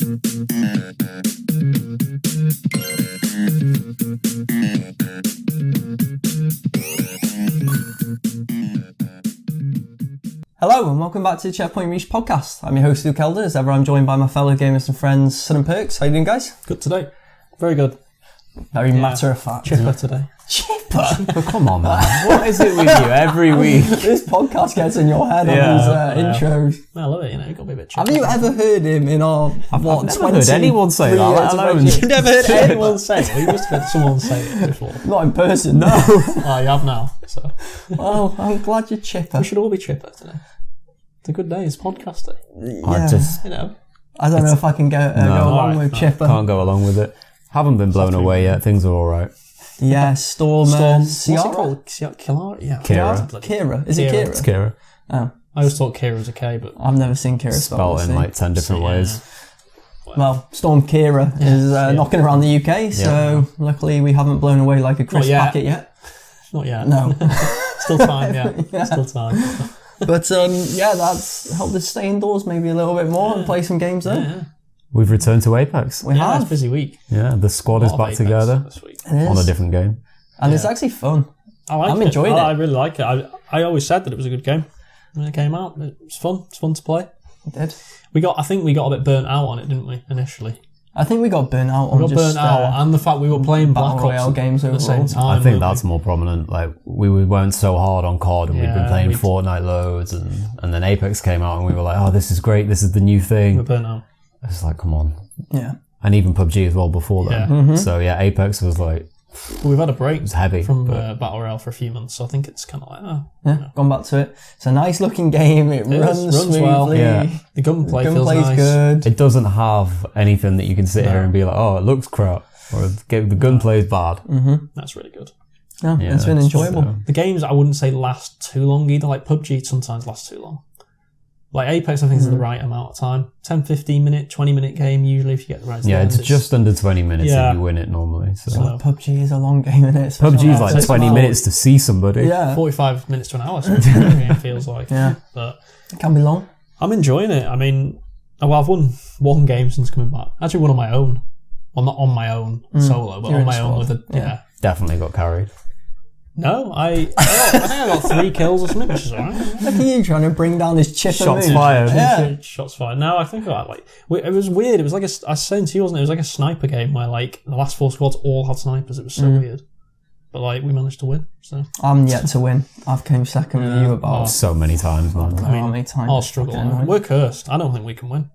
Hello and welcome back to the Checkpoint Reach podcast. I'm your host Luke Elder. As ever, I'm joined by my fellow gamers and friends, Sun and Perks. How you doing, guys? Good today. Very good. Very matter of fact. Chipper today. Chipper? Oh, come on, man. What is it with you every week? This podcast gets in your head on these intros. I love it, you know, you've got to be a bit chipper. Have you ever heard him in our, I've never heard anyone say that, let alone... You've never heard anyone say it? Well, you must have heard someone say it before. Not in person, no. Oh, you have now, so... Well, I'm glad you're chipper. We should all be chipper today. It's a good day, it's podcast day. Yeah. You know. I don't know if I can go along with chipper. Can't go along with it. Haven't been blown away yet, things are alright. Yeah, Storm. What's it called? Kira? Yeah. Kira. Is it Kira? It's Kira. Oh. I always thought Kira was a K, but... I've never seen Kira spelled in like 10 different ways. Well, Storm Kira is knocking around the UK, so luckily we haven't blown away like a crisp packet yet. Not yet. No. Still time, yeah. Still time. But that's helped us stay indoors maybe a little bit more and play some games though. Yeah. We've returned to Apex. We have. It's a busy week. Yeah, the squad is back together this week. on a different game. And it's actually fun. I'm enjoying it. I really like it. I always said that it was a good game when it came out. It was fun. It's fun to play. It did. I think we got a bit burnt out on it, didn't we, initially? I think we got burnt out on and the fact we were playing Black Battle Royale Ops games at the same time. I think that's more prominent. Like, we weren't so hard on COD and we'd been playing Fortnite loads and then Apex came out and we were like, oh, this is great, this is the new thing. We're burnt out. It's like, come on. Yeah. And even PUBG as well before then. Yeah. Mm-hmm. So yeah, Apex was like... We've had a break from Battle Royale for a few months, so I think it's kind of like, gone back to it. It's a nice looking game. It runs smoothly. Well. Yeah. The gunplay feels nice. Good. It doesn't have anything that you can sit here and be like, oh, it looks crap. Or the gunplay is bad. Mm-hmm. That's really good. Yeah, it's been enjoyable. The games I wouldn't say last too long either. Like PUBG sometimes lasts too long. Like Apex, I think is the right amount of time. 10, 15 minute, 20 minute game usually if you get the right time. Yeah, it's just under 20 minutes if you win it normally. So. PUBG is a long game, isn't it? PUBG is like 20 minutes to see somebody. Yeah. 45 minutes to an hour, so it feels like. Yeah. But it can be long. I'm enjoying it. I mean, I've won one game since coming back. Actually, one on my own. Well, not on my own solo, but on my own with a... Definitely got carried. No, I think I got 3 kills or something, which is alright. Look at you trying to bring down this chipper Shots move. fired. Yeah. Shots fired. No, I think about it was weird. It was like I was saying to you, wasn't it? It was like a sniper game where like the last 4 squads all had snipers. It was so weird. But like we managed to win. So I'm yet to win. I've came second with you about so many times, man. how many times? I'll struggle. We're cursed. I don't think we can win.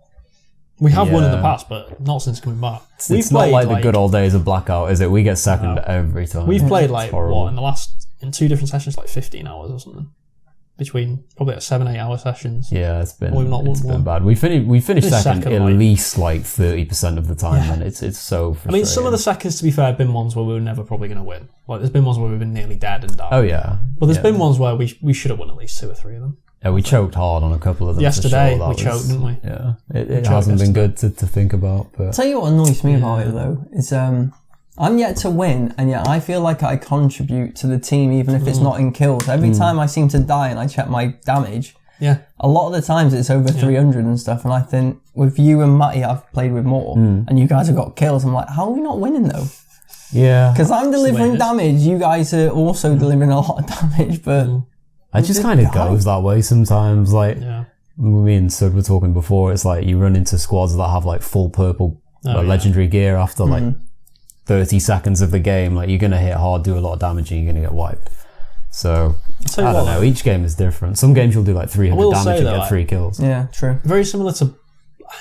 We have won in the past, but not since coming back. It's not like the good old days of Blackout, is it? We get second every time. We've played in 2 different sessions, like 15 hours or something. Between probably like 7-8 hour sessions. Yeah, it's been been bad. We finished second at least like 30% of the time, and it's so frustrating. I mean, some of the seconds, to be fair, have been ones where we were never probably going to win. Like, there's been ones where we've been nearly dead and died. Oh yeah. But there's been ones where we should have won at least 2 or 3 of them. Yeah, we choked hard on a couple of them. Yesterday, we choked, didn't we? Yeah, it hasn't been good to think about. But I'll tell you what annoys me about it though is I'm yet to win, and yet I feel like I contribute to the team even if it's not in kills. Every time I seem to die and I check my damage, a lot of the times it's over 300 and stuff, and I think with you and Matty I've played with more, and you guys have got kills, I'm like, how are we not winning though? Yeah. Because I'm delivering damage, you guys are also delivering a lot of damage, but... It just kind of goes that way sometimes, like... Me and Sud were talking before, it's like you run into squads that have like full purple legendary gear after like 30 seconds of the game, like you're going to hit hard, do a lot of damage, and you're going to get wiped. So, I don't know, each game is different. Some games you'll do like 300 damage and get 3 kills. Yeah, true. Very similar to...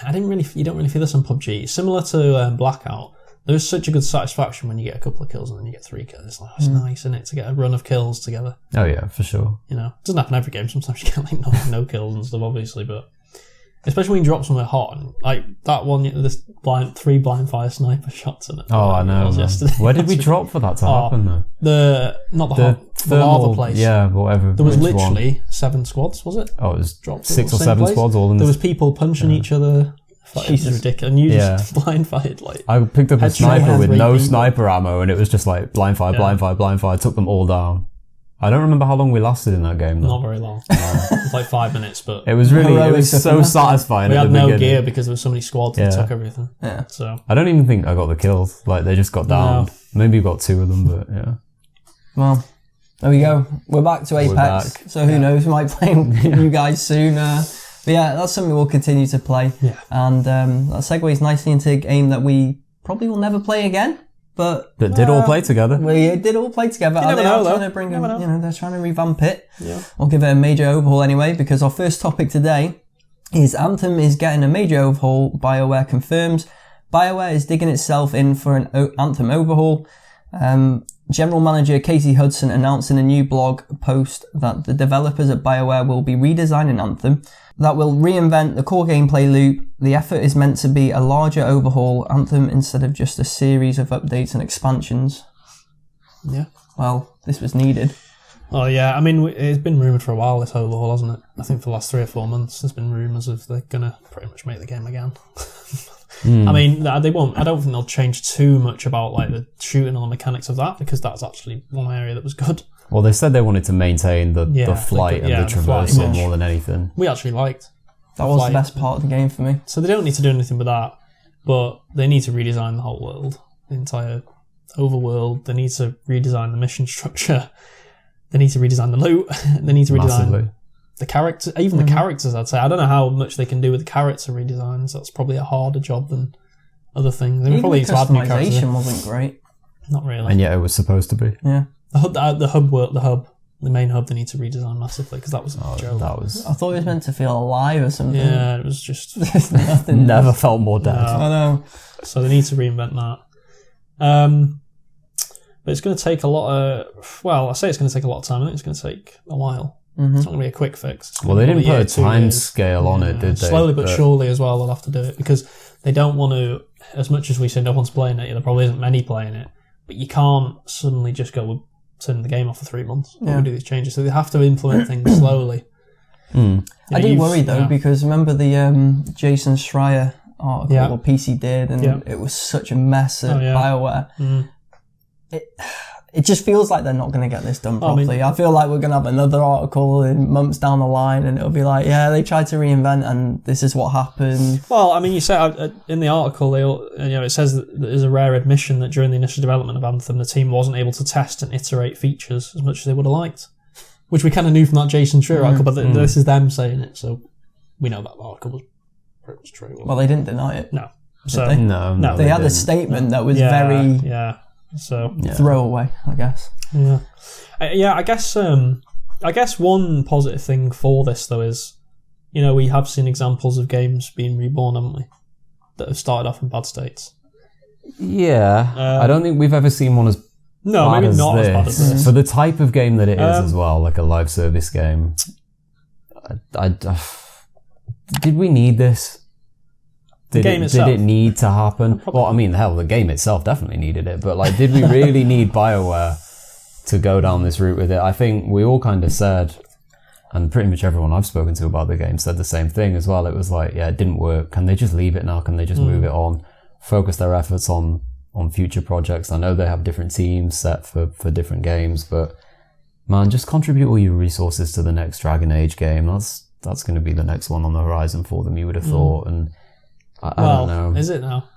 you don't really feel this on PUBG. Similar to Blackout, there's such a good satisfaction when you get a couple of kills and then you get 3 kills. It's like, it's nice, isn't it, to get a run of kills together. Oh yeah, for sure. You know, it doesn't happen every game. Sometimes you get like no kills and stuff, obviously, but... Especially when you drop somewhere hot, and like that one, there's 3 blind fire sniper shots in it. Oh, I know. Yesterday. Where did we drop for that to happen though? The lava place. Yeah, whatever. There was literally 7 squads, was it? Oh, it was dropped 6 or 7 squads all in. There was people punching each other. It was ridiculous. And you just blind fired like. I picked up a sniper with no people. Sniper ammo, and it was just like blind fire, blind fire, blind fire. Took them all down. I don't remember how long we lasted in that game, though. Not very long. It was like 5 minutes, but it was so satisfying. We had no gear because there were so many squads that took everything. Yeah. So I don't even think I got the kills. Like, they just got down. No. Maybe got 2 of them, but yeah. Well, there we go. We're back to Apex. So who knows? We might play you guys soon. But yeah, that's something we'll continue to play. Yeah. And that segues nicely into a game that we probably will never play again. But did all play together. We did all play together. They are trying to bring they're trying to revamp it. Yeah. I'll give it a major overhaul anyway, because our first topic today is Anthem is getting a major overhaul, BioWare confirms. BioWare is digging itself in for an Anthem overhaul. General Manager Casey Hudson announced in a new blog post that the developers at BioWare will be redesigning Anthem that will reinvent the core gameplay loop. The effort is meant to be a larger overhaul Anthem instead of just a series of updates and expansions. Yeah. Well, this was needed. Oh yeah, I mean, it's been rumoured for a while, this overhaul, hasn't it? I think for the last 3 or 4 months there's been rumours of they're going to pretty much make the game again. I mean, they won't. I don't think they'll change too much about like the shooting or the mechanics of that, because that's actually one area that was good. Well, they said they wanted to maintain the flight and the traversal more than anything. We actually liked that. Was the best part of the game for me. So they don't need to do anything with that, but they need to redesign the whole world, the entire overworld. They need to redesign the mission structure. They need to redesign the loot. They need to redesign the character, even the characters, I'd say. I don't know how much they can do with the character redesigns. That's probably a harder job than other things. Even probably the customization wasn't great. Not really. And yet it was supposed to be. Yeah. The main hub, they need to redesign massively, because that was a joke. I thought it was meant to feel alive or something. Yeah, it was just nothing. Never felt more dead. I know. So they need to reinvent that. But it's going to take a lot of... Well, I say it's going to take a lot of time. I think it's going to take a while. Mm-hmm. It's not going to be a quick fix. Well, they didn't put a time scale on it, did they? Slowly but surely as well, they'll have to do it, because they don't want to... As much as we say no one's playing it, there probably isn't many playing it, but you can't suddenly just go turn the game off for 3 months and do these changes. So they have to implement things slowly. I do worry though, because remember the Jason Schreier article what PC did, and it was such a mess at BioWare. It just feels like they're not going to get this done properly. I feel like we're going to have another article in months down the line, and it'll be like, they tried to reinvent, and this is what happened. Well, I mean, you said in the article, it says that there's a rare admission that during the initial development of Anthem, the team wasn't able to test and iterate features as much as they would have liked, which we kind of knew from that Jason Schreier article, but this is them saying it, so we know that article was pretty much true. Well, they didn't deny it. No. So No, they had a statement that was very... So throwaway, I guess. I guess one positive thing for this though is, we have seen examples of games being reborn, haven't we? That have started off in bad states. Yeah, I don't think we've ever seen one as as bad as this. For the type of game that it is as well, like a live service game. Did we need this? Did it need to happen? Well, I mean, hell, the game itself definitely needed it, but like, did we really need BioWare to go down this route with it? I think we all kind of said, and pretty much everyone I've spoken to about the game said the same thing as well. It was like, it didn't work. Can they just leave it now? Can they just move it on? Focus their efforts on future projects. I know they have different teams set for different games, but man, just contribute all your resources to the next Dragon Age game. That's going to be the next one on the horizon for them, you would have thought. And I don't know. Is it now?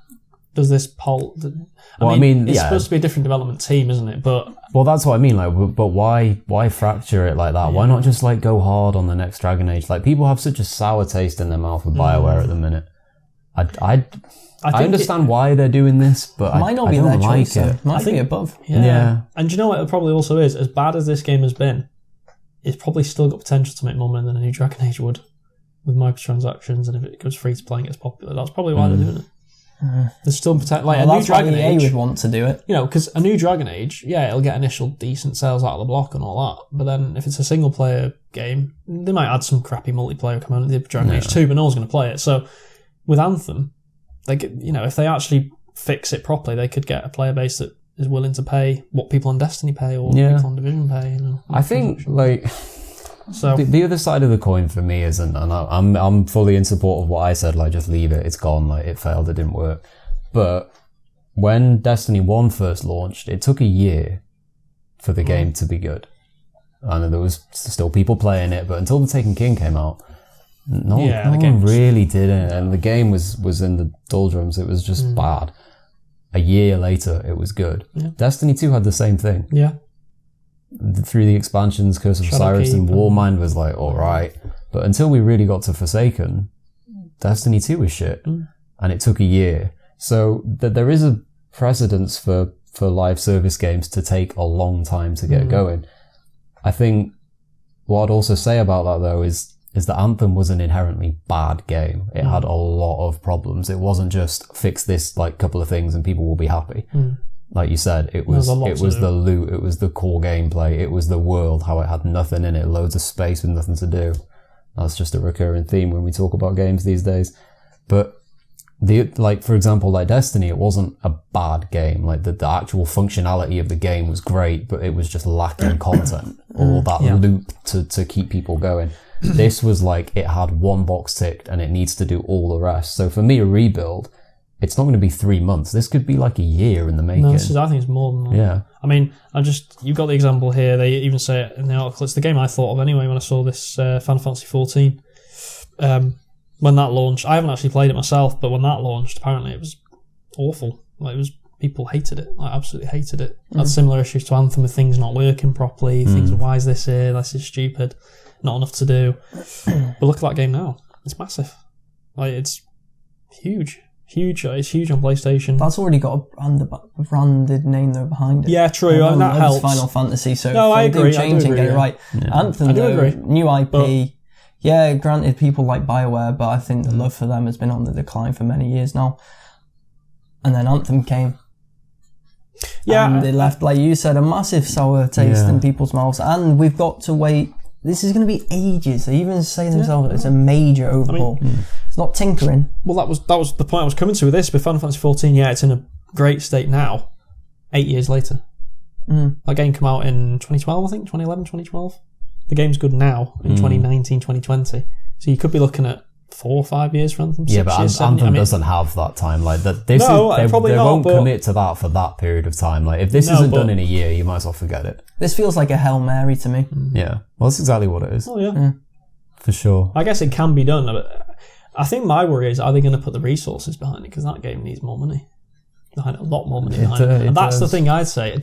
Does this poll... it's supposed to be a different development team, isn't it? But that's what I mean. Like, but why fracture it like that? Yeah. Why not just like go hard on the next Dragon Age? Like, people have such a sour taste in their mouth with BioWare at the minute. I understand why they're doing this, but I don't like it. Might be above. Yeah. And do you know what it probably also is? As bad as this game has been, it's probably still got potential to make more money than a new Dragon Age would, with microtransactions, and if it goes free to play and gets popular, that's probably why they're doing it. There's still potential. Like, a new Dragon Age would want to do it. Because a new Dragon Age, it'll get initial decent sales out of the block and all that. But then if it's a single player game, they might add some crappy multiplayer component. They did Dragon Age 2, but no one's going to play it. So with Anthem, they could, if they actually fix it properly, they could get a player base that is willing to pay what people on Destiny pay or people on Division pay. I think so the other side of the coin for me isn't, and I'm fully in support of what I said, like, just leave it, it's gone, like, it failed, it didn't work. But when Destiny 1 first launched, it took a year for the game to be good. and there was still people playing it, but until The Taken King came out, no one really did it, and the game was in the doldrums. It was just bad. A year later, it was good. Yeah. Destiny 2 had the same thing. Yeah. Through the expansions, Curse of Osiris and Warmind was like, alright. But until we really got to Forsaken, Destiny 2 was shit. And it took a year. So there is a precedence for live service games to take a long time to get going. I think what I'd also say about that, though, is that Anthem was an inherently bad game. It had a lot of problems. It wasn't just fix this like couple of things and people will be happy. Like you said, it was the loot, it was the core gameplay, it was the world, how it had nothing in it, loads of space with nothing to do. That's just a recurring theme when we talk about games these days. But for example, like Destiny, it wasn't a bad game. Like the actual functionality of the game was great, but it was just lacking content, all that loop to keep people going. This was like, it had one box ticked and it needs to do all the rest. So for me, a rebuild, it's not going to be 3 months. This could be like a year in the making. No, I think it's more than that. Yeah. I mean, you've got the example here. They even say it in the article. It's the game I thought of anyway when I saw this Final Fantasy 14. When that launched, I haven't actually played it myself, but when that launched, apparently it was awful. Like, people hated it. I absolutely hated it. Had similar issues to Anthem with things not working properly. Things, why is this here? This is stupid. Not enough to do. But look at that game now. It's massive. Like, it's huge. It's huge on PlayStation. That's already got a branded name though behind it. Yeah, true. And that helps. Final Fantasy, so no, I agree. Change and get it right. Yeah. Anthem, new IP. But, yeah, granted, people like Bioware, but I think the love for them has been on the decline for many years now. And then Anthem came. Yeah. And it left, like you said, a massive sour taste in people's mouths. And we've got to wait. This is going to be ages. They even say themselves it's a major overhaul. It's not tinkering. Well, that was the point I was coming to with this. With Final Fantasy 14, it's in a great state now. 8 years later. That game came out in 2012, I think, 2011, 2012. The game's good now in 2019, 2020. So you could be looking at 4 or 5 years for Anthem. Yeah, but Anthem doesn't have that time. Like that, they won't commit to that for that period of time. Like if this isn't done in a year, you might as well forget it. This feels like a Hail Mary to me. Yeah, well, that's exactly what it is. Oh yeah, for sure. I guess it can be done. But I think my worry is, are they going to put the resources behind it? Because that game needs more money. A lot more money behind it. And that's the thing I'd say.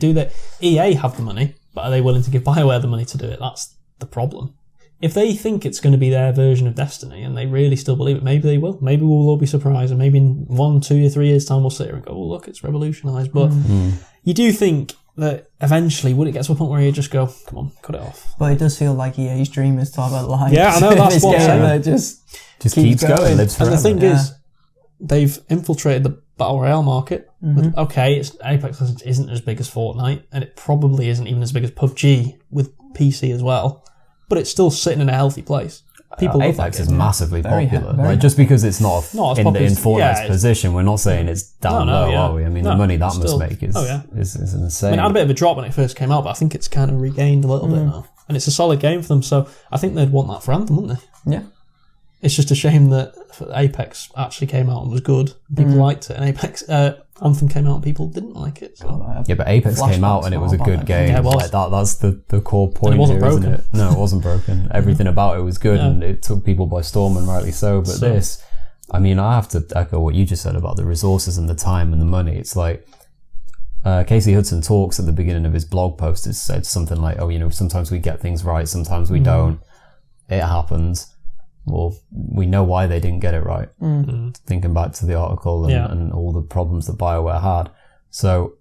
EA have the money, but are they willing to give Bioware the money to do it? That's the problem. If they think it's going to be their version of Destiny and they really still believe it, maybe they will. Maybe we'll all be surprised, and maybe in 1, 2, 3 years' time we'll sit here and go, oh, look, it's revolutionised. But you do think that eventually, would it get to a point where you just go, come on, cut it off? But it does feel like EA's dream is to have a live. Yeah, I know, that's what I'm saying. Just keeps going, lives forever. And the thing is, they've infiltrated the Battle Royale market. Apex isn't as big as Fortnite, and it probably isn't even as big as PUBG with PC as well. But it's still sitting in a healthy place. People Apex is massively popular. Just because it's not in Fortnite's position, we're not saying it's down low, are we? I mean, the money that must make is insane. I mean, it had a bit of a drop when it first came out, but I think it's kind of regained a little bit now. And it's a solid game for them, so I think they'd want that for Anthem, wouldn't they? Yeah. It's just a shame that Apex actually came out and was good. People liked it, and Anthem came out and people didn't like it. So. Yeah, but Apex came out and it was a good game. Yeah, it was. Like that's the core point. And it wasn't broken. Isn't it? No, it wasn't broken. Everything about it was good, and it took people by storm, and rightly so. But this, I mean, I have to echo what you just said about the resources and the time and the money. It's like Casey Hudson talks at the beginning of his blog post. It said something like, "Oh, sometimes we get things right, sometimes we don't. It happens." Well, we know why they didn't get it right. Thinking back to the article and all the problems that Bioware had. So,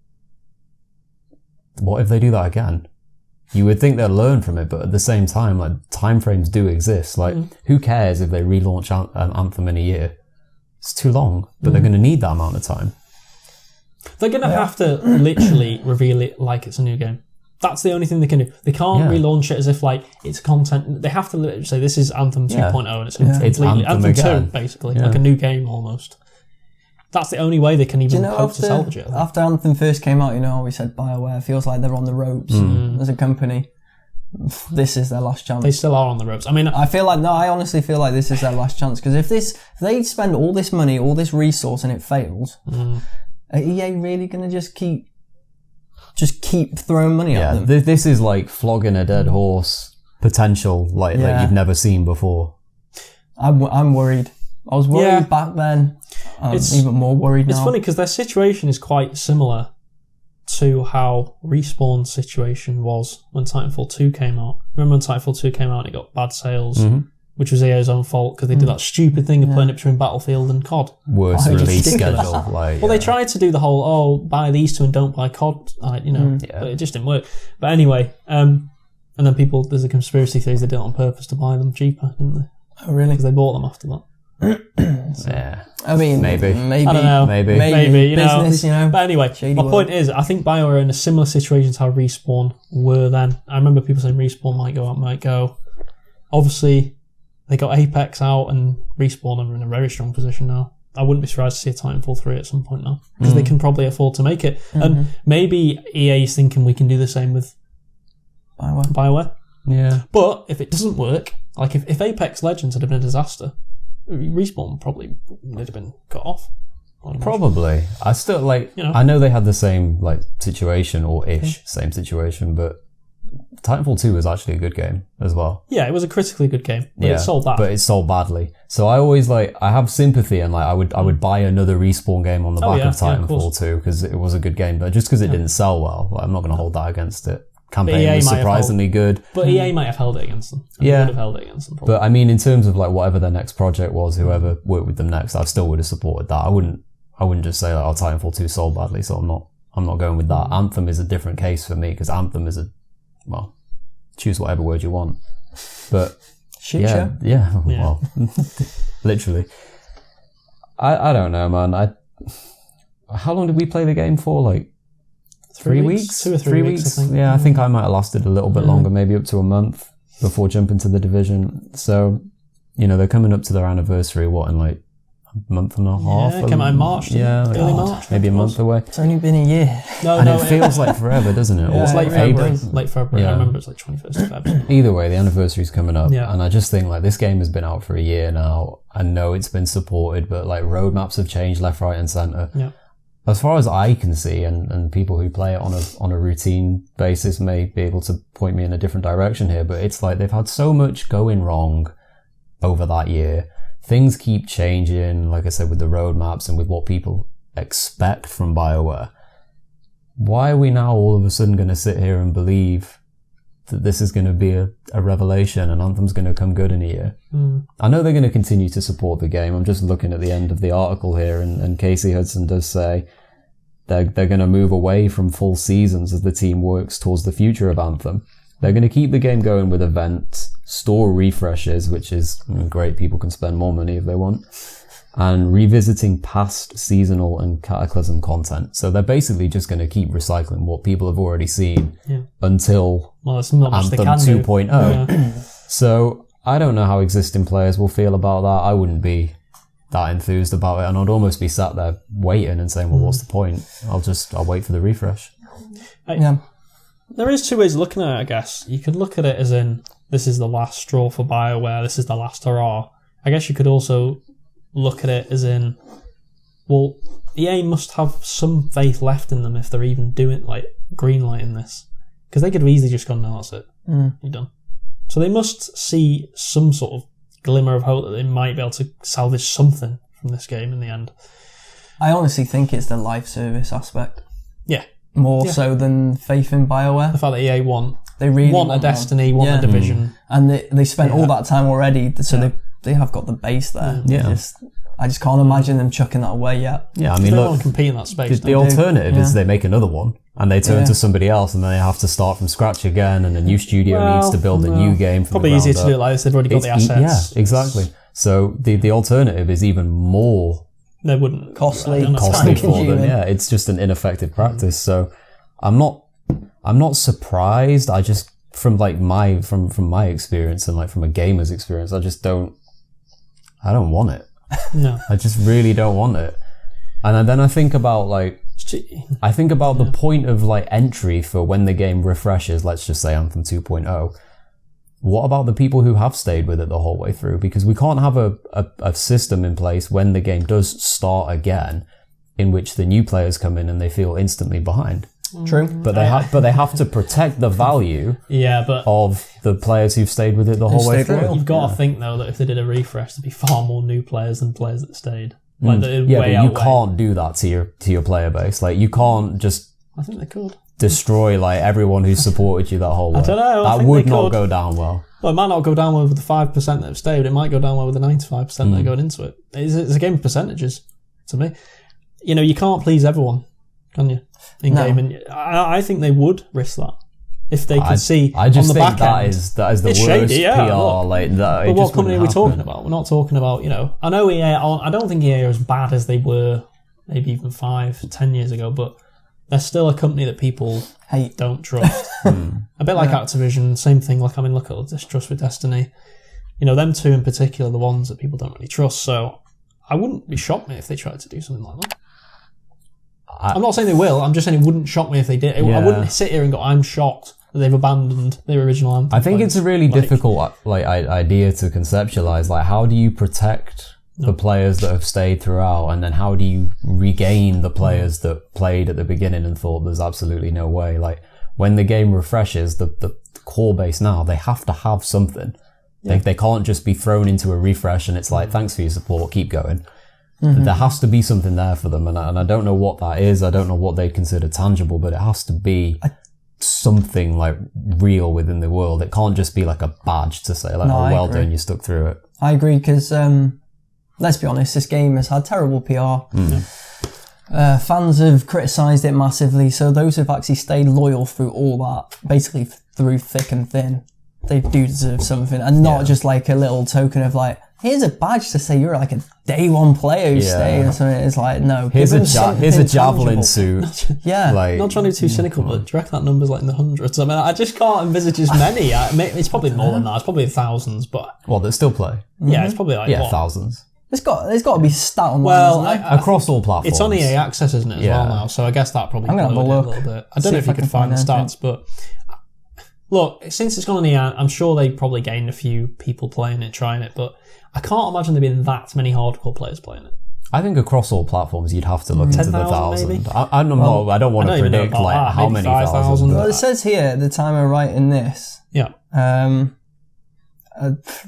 what if they do that again? You would think they'll learn from it, but at the same time, like, timeframes do exist. Like, who cares if they relaunch Anthem in a year? It's too long, but they're going to need that amount of time. They're going to have to literally reveal it like it's a new game. That's the only thing they can do. They can't relaunch it as if like it's content. They have to literally say this is Anthem 2.0 and it's completely Anthem 2 basically, like a new game almost. That's the only way they can even hope to salvage it. After Anthem first came out, we said Bioware feels like they're on the ropes as a company. This is their last chance. They still are on the ropes. I mean, I honestly feel like this is their last chance, because if they spend all this money, all this resource, and it fails, are EA really going to just keep just keep throwing money at them. This is like flogging a dead horse potential like you've never seen before. I'm worried. I was worried back then. I'm even more worried now. It's funny because their situation is quite similar to how Respawn's situation was when Titanfall 2 came out. Remember when Titanfall 2 came out and it got bad sales, which was EA's own fault because they did that stupid thing of playing it between Battlefield and COD. Worst release schedule. They tried to do the whole, buy these two and don't buy COD, but it just didn't work. But anyway, and then there's a conspiracy theory they did it on purpose to buy them cheaper, didn't they? Oh, really? Because they bought them after that. I mean, maybe. I don't know. Maybe business, But anyway, my point is, I think Bioware are in a similar situation to how Respawn were then. I remember people saying Respawn might go. Obviously, they got Apex out, and Respawn are in a very strong position now. I wouldn't be surprised to see a Titanfall 3 at some point now, because they can probably afford to make it. And maybe EA is thinking we can do the same with Bioware. Yeah. But if it doesn't work, like if Apex Legends had been a disaster, Respawn probably would have been cut off. Probably. I still I know they had the same situation or same situation, but Titanfall 2 was actually a good game as well. Yeah, it was a critically good game, but it sold bad. But it sold badly. So I always I have sympathy and I would buy another Respawn game on the back of Titanfall 2 because it was a good game, but just because it didn't sell well, I'm not going to hold that against it. Campaign was surprisingly good. But EA might have held it against them. Would have held it against them probably. But I mean, in terms of whatever their next project was, whoever worked with them next, I still would have supported that. I wouldn't just say Titanfall 2 sold badly, so I'm not going with that. Anthem is a different case for me because Anthem is choose whatever word you want. But well, literally. I don't know, man. How long did we play the game for? 3 weeks? 2 or 3 weeks, I think. Yeah, I think I might have lasted a little bit longer, maybe up to a month before jumping to the Division. So, they're coming up to their anniversary, in a month and a half? Yeah, it came out in March. Early March. Maybe a month away. It's only been a year. It feels like forever, doesn't it? It's late February. Late February. I remember it's 21st of February. Either way, the anniversary's coming up. Yeah. And I just think this game has been out for a year now. I know it's been supported, but roadmaps have changed left, right and centre. Yeah. As far as I can see, and people who play it on a routine basis may be able to point me in a different direction here, but it's they've had so much going wrong over that year. Things keep changing, like I said, with the roadmaps and with what people expect from Bioware. Why are we now all of a sudden going to sit here and believe that this is going to be a revelation and Anthem's going to come good in a year? I know they're going to continue to support the game. I'm just looking at the end of the article here, and Casey Hudson does say they're going to move away from full seasons as the team works towards the future of Anthem. They're going to keep the game going with events, store refreshes, which is great. People can spend more money if they want, and revisiting past seasonal and Cataclysm content. So they're basically just going to keep recycling what people have already seen until Anthem 2.0. So I don't know how existing players will feel about that. I wouldn't be that enthused about it, and I'd almost be sat there waiting and saying, well, what's the point? I'll wait for the refresh. There is 2 ways of looking at it, I guess. You could look at it as in, this is the last straw for Bioware, this is the last hurrah. I guess you could also look at it as in, well, EA must have some faith left in them if they're even doing, greenlighting this. Because they could have easily just gone, no, that's it. You're done. So they must see some sort of glimmer of hope that they might be able to salvage something from this game in the end. I honestly think it's the live service aspect. Yeah. More so than faith in Bioware. The fact that EA want a Destiny, want a Division. And they spent all that time already, so they have got the base there. Yeah. I just can't imagine them chucking that away yet. Yeah, I mean, they want to compete in that space. The alternative is they make another one and they turn to somebody else, and then they have to start from scratch again, and a new studio needs to build a new game. Probably easier to do it like this. They've already got the assets. Yeah, exactly. So the alternative is even more costly for them. Yeah, it's just an ineffective practice. So I'm not surprised. I just from my experience and from a gamer's experience, I don't want it. No. I just really don't want it. And then I think about the point of entry for when the game refreshes, let's just say Anthem 2.0. What about the people who have stayed with it the whole way through? Because we can't have a system in place when the game does start again in which the new players come in and they feel instantly behind. True. But they have to protect the value of the players who've stayed with it the whole way through. You've got to think, though, that if they did a refresh, there'd be far more new players than players that stayed. But you can't do that to your player base. Like, you can't just... I think they could. Destroy, like, everyone who's supported you that whole way. I don't know. That would not go down well. Well, it might not go down well with the 5% that have stayed. It might go down well with the 95% that are going into it. It's a game of percentages, to me. You know, you can't please everyone, can you? In-game. And I think they would risk that. If they could see on the back end. That is the worst shady, PR. Look, but what company are we talking about? We're not talking about, you know... I know EA... I don't think EA are as bad as they were maybe even 5-10 years ago, but... They're still a company that people don't trust. A bit like Activision, same thing. Like, I mean, look at distrust with Destiny. You know, them two in particular are the ones that people don't really trust. So I wouldn't be shocked if they tried to do something like that. I'm not saying they will. I'm just saying it wouldn't shock me if they did. I wouldn't sit here and go, I'm shocked that they've abandoned their original Anthem. I think it's a really difficult idea to conceptualize. Like, how do you protect... the players that have stayed throughout, and then how do you regain the players that played at the beginning and thought there's absolutely no way? Like, when the game refreshes, the core base now, they have to have something. They can't just be thrown into a refresh and it's like, thanks for your support, keep going. There has to be something there for them, and I don't know what that is. I don't know what they'd consider tangible, but it has to be something like real within the world. It can't just be like a badge to say like, well done, you stuck through it. I agree, because let's be honest, this game has had terrible PR. Fans have criticised it massively, so those who've actually stayed loyal through all that, basically through thick and thin, they do deserve something, and not just like a little token of like, here's a badge to say you're like a day one player who stayed or something. It's like, no. Here's a javelin suit. Like, not trying to be too cynical, but do you reckon that number's like in the hundreds? I mean, I just can't envisage as many. It's probably more than that. It's probably thousands, but... Well, they still play. Yeah, it's probably like, thousands. There's got to be stat on across all platforms. It's on EA Access, isn't it, as well now? So I guess that probably blew it a little bit. I don't know if you could find the stats, but look, since it's gone on EA, I'm sure they probably gained a few people playing it, trying it, but I can't imagine there being that many hardcore players playing it. I think across all platforms you'd have to look into the 1,000. I don't want to predict like how many thousand. Well, it says here at the time of writing this. Yeah.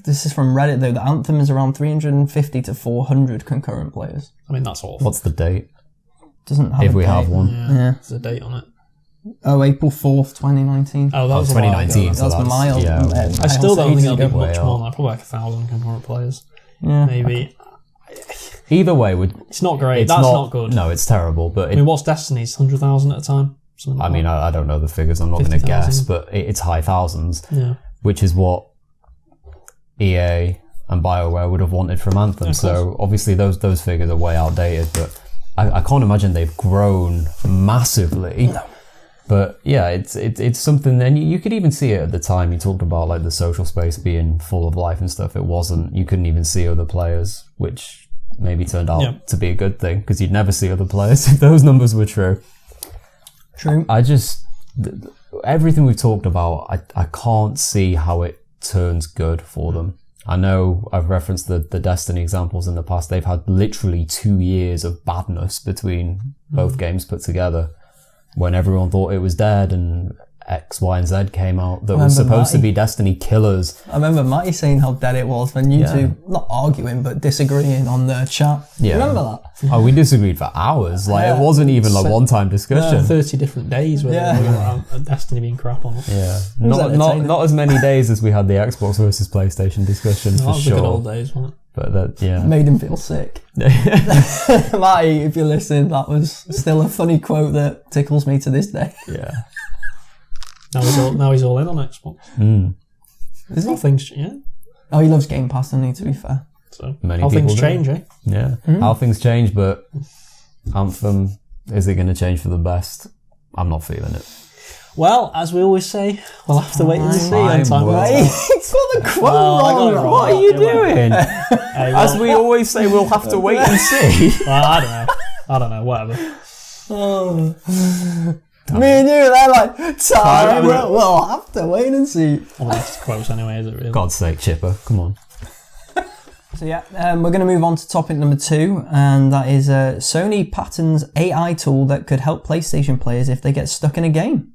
This is from Reddit though. The Anthem is around 350 to 400 concurrent players. I mean, that's awful. What's the date? Doesn't have if a we date. have one. Yeah. There's a date on it. Oh, April 4th, 2019. Oh, that was 2019. So that's mild. I still don't think it'll be much more than that. Probably like 1,000 concurrent players. Yeah, maybe. Either way, it's not great. That's not good. No, it's terrible. But I mean, what's Destiny's 100,000 at a time? I mean, I don't know the figures. I'm not going to guess, but it's high thousands. Yeah. Which is what EA and Bioware would have wanted from Anthem. Yeah, so obviously those figures are way outdated, but I can't imagine they've grown massively. No. But yeah, it's something, and you could even see it at the time. You talked about like the social space being full of life and stuff. It wasn't. You couldn't even see other players, which maybe turned out to be a good thing, because you'd never see other players if those numbers were true. True. Everything we've talked about, I can't see how it turns good for them. I know I've referenced the Destiny examples in the past. They've had literally 2 years of badness between both games put together, when everyone thought it was dead and X, Y, and Z came out that was supposed to be Destiny killers. I remember Matty saying how dead it was when you two, not arguing, but disagreeing on the chat. Yeah. Remember that? Oh, we disagreed for hours. Like, it wasn't even like one-time discussion. 30 different days with Destiny being crap on it. Yeah. Not as many days as we had the Xbox versus PlayStation discussion, for sure. That was the good old days, wasn't it? But made him feel sick. Matty, if you're listening, that was still a funny quote that tickles me to this day. Yeah. Now he's all in on Xbox. Is he? Things, Oh, he loves Game Pass, doesn't he, to be fair. So how things change, eh? Yeah. How things change, but Anthem, is it going to change for the best? I'm not feeling it. Well, as we always say, we'll have to wait and see. He's got the quote wrong. What are you doing? As we always say, we'll have to wait and see. I don't know. Whatever. Me and you, they're like, time. We'll have to wait and see. Well, that's close anyway, is it really? God's sake, Chipper, come on. So we're going to move on to topic number 2, and that is Sony patents AI tool that could help PlayStation players if they get stuck in a game.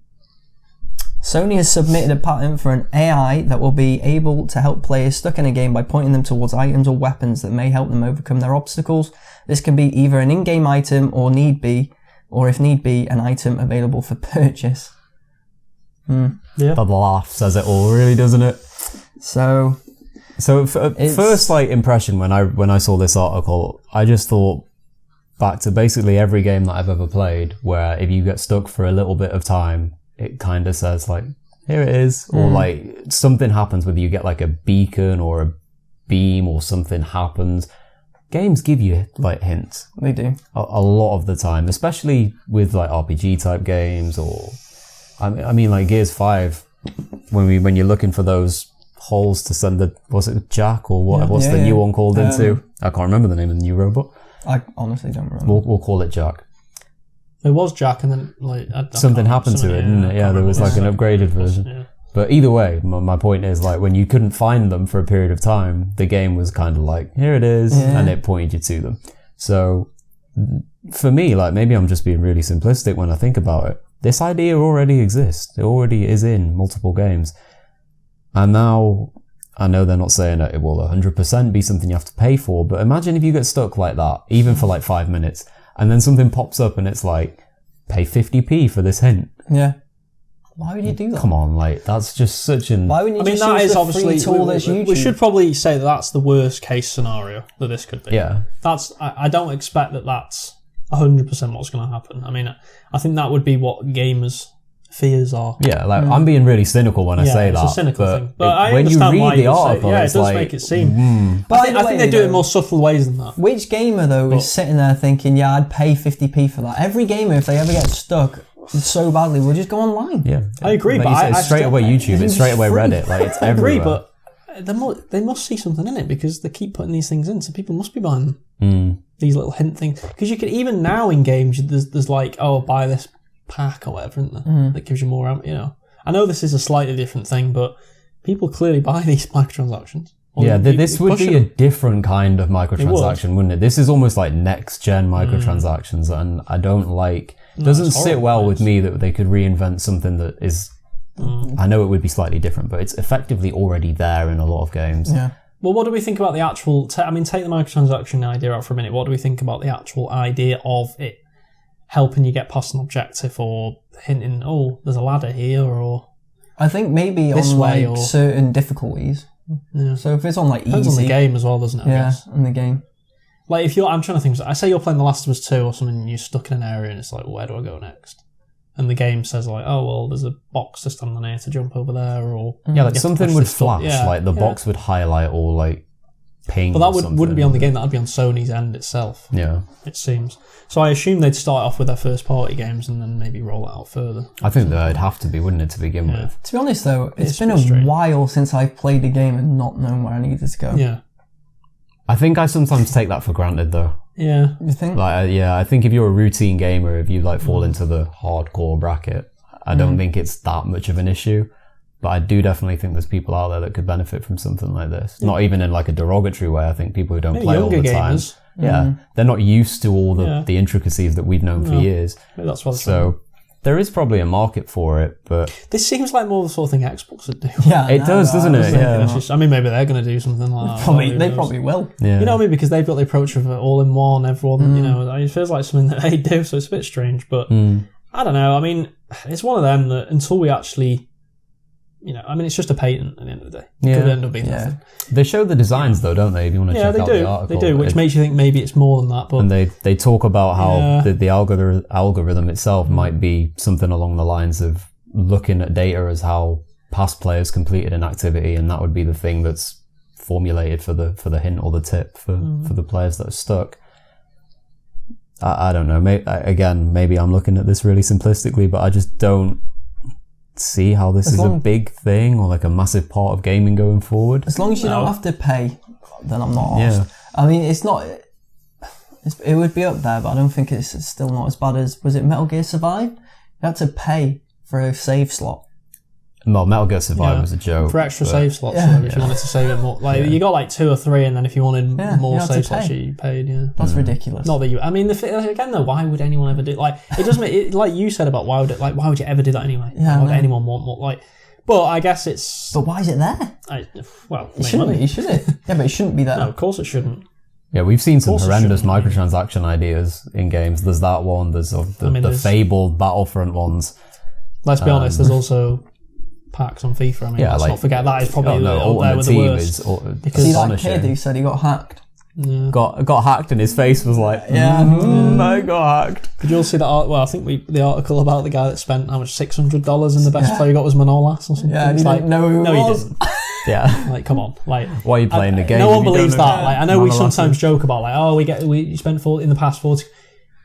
Sony has submitted a patent for an AI that will be able to help players stuck in a game by pointing them towards items or weapons that may help them overcome their obstacles. This can be either an in-game item or if need be, an item available for purchase. The laugh says it all, really, doesn't it? So first impression when I saw this article, I just thought back to basically every game that I've ever played, where if you get stuck for a little bit of time, it kind of says here it is, or something happens, whether you get a beacon or a beam or something happens. Games give you hints. They do a lot of the time, especially with RPG type games, or I mean Gears 5, when you're looking for those holes to send was it Jack or what? What's the new one called into? I can't remember the name of the new robot. I honestly don't remember. We'll call it Jack. It was Jack, and then something happened to it, didn't it? Yeah, there was an upgraded version. Yeah. But either way, my point is when you couldn't find them for a period of time, the game was kind of here it is, and it pointed you to them. So for me, maybe I'm just being really simplistic when I think about it. This idea already exists. It already is in multiple games. And now, I know they're not saying that it will 100% be something you have to pay for, but imagine if you get stuck like that, even for 5 minutes, and then something pops up and it's pay 50p for this hint. Yeah. Why would you do that? Come on, that's just such an... Why wouldn't you just use the free tool that's YouTube? We should probably say that that's the worst case scenario that this could be. Yeah. I don't expect that that's 100% what's going to happen. I mean, I think that would be what gamers' fears are. Yeah, I'm being really cynical when I say that. It's a cynical thing. But when you read the article, it does make it seem... But I think they do it in more subtle ways than that. Which gamer, though, is sitting there thinking, I'd pay 50p for that? Every gamer, if they ever get stuck so badly, will just go online. Yeah. I agree, but it's straight away YouTube, it's straight away Reddit, it's everywhere. I agree, but they must see something in it, because they keep putting these things in, so people must be buying these little hint things. Because you can, even now in games, there's buy this pack or whatever, isn't there? That gives you more, I know this is a slightly different thing, but people clearly buy these microtransactions. Yeah, this would be a different kind of microtransaction, wouldn't it? This is almost next gen microtransactions, and I don't doesn't sit well with me that they could reinvent something that is... I know it would be slightly different, but it's effectively already there in a lot of games. Yeah. Well, what do we think about the actual... take the microtransaction idea out for a minute. What do we think about the actual idea of it helping you get past an objective, or hinting, there's a ladder here, or... I think maybe this on way, or certain difficulties. Yeah. So if it's on easy... Depends on the game as well, doesn't it? Yeah, on the game. If I'm trying to think, I say you're playing The Last of Us 2 or something, and you're stuck in an area and it's where do I go next? And the game says there's a box to stand on here to jump over there, or... Yeah, something would flash, the box would highlight or ping. But that wouldn't be on the game, that would be on Sony's end itself. Yeah. It seems. So I assume they'd start off with their first party games and then maybe roll it out further. I think that'd have to be, wouldn't it, to begin with? To be honest though, it's been a while since I've played a game and not known where I needed to go. Yeah. I think I sometimes take that for granted though. Yeah. You think? I think if you're a routine gamer, if you fall into the hardcore bracket, I don't think it's that much of an issue. But I do definitely think there's people out there that could benefit from something like this. Yeah. Not even in a derogatory way. I think people who don't play all the time. Yeah. They're not used to all the intricacies that we've known for years. Maybe that's what there is probably a market for it, but... This seems like more the sort of thing Xbox would do. Yeah, it does, doesn't it? Yeah. Maybe they're going to do something like that. They probably will. Yeah. You know what I mean? Because they've got the approach of everyone, it feels like something that they do, so it's a bit strange, but I don't know. I mean, it's one of them that until we actually... it's just a patent at the end of the day. It could end up being nothing. They show the designs though, don't they? If you want to check out the article. They do, which makes you think maybe it's more than that. But and they talk about how the algorithm itself might be something along the lines of looking at data as how past players completed an activity, and that would be the thing that's formulated for the hint or the tip for the players that are stuck. I don't know. Maybe I'm looking at this really simplistically, but I just don't see how this is a big thing or a massive part of gaming going forward. As long as you don't have to pay, then I'm not asked. I mean, it's not... it would be up there, but I don't think it's still not as bad as... Was it Metal Gear Survive? You had to pay for a save slot. Well, Metal Gear Survive was a joke. For extra save slots, if you wanted to save it more. Like, you got like 2 or 3, and then if you wanted more save slots, you paid, That's ridiculous. Not that you... I mean, again, though, why would anyone ever do... Like, it doesn't make... It, like you said about why would you ever do that anyway? Yeah, why would anyone want more? Like... But I guess it's... But why is it there? It shouldn't be, should it? Yeah, but it shouldn't be there. No, of course it shouldn't. Yeah, we've seen some horrendous microtransaction ideas in games. There's that one. There's the fabled Battlefront ones. Let's be honest, there's also packs on FIFA. I mean, let's not forget that is probably up there with the worst. Because see that kid who said he got hacked? Yeah. Got hacked and his face was like, I got hacked. Did you all see that? Well, I think the article about the guy that spent how much $600 and the best player he got was Manolas or something. Yeah, and he didn't know who it was. He didn't. Yeah, like come on, like why are you playing the game? No one believes that. Like I know we sometimes joke about like, we spent 40 in the past 40.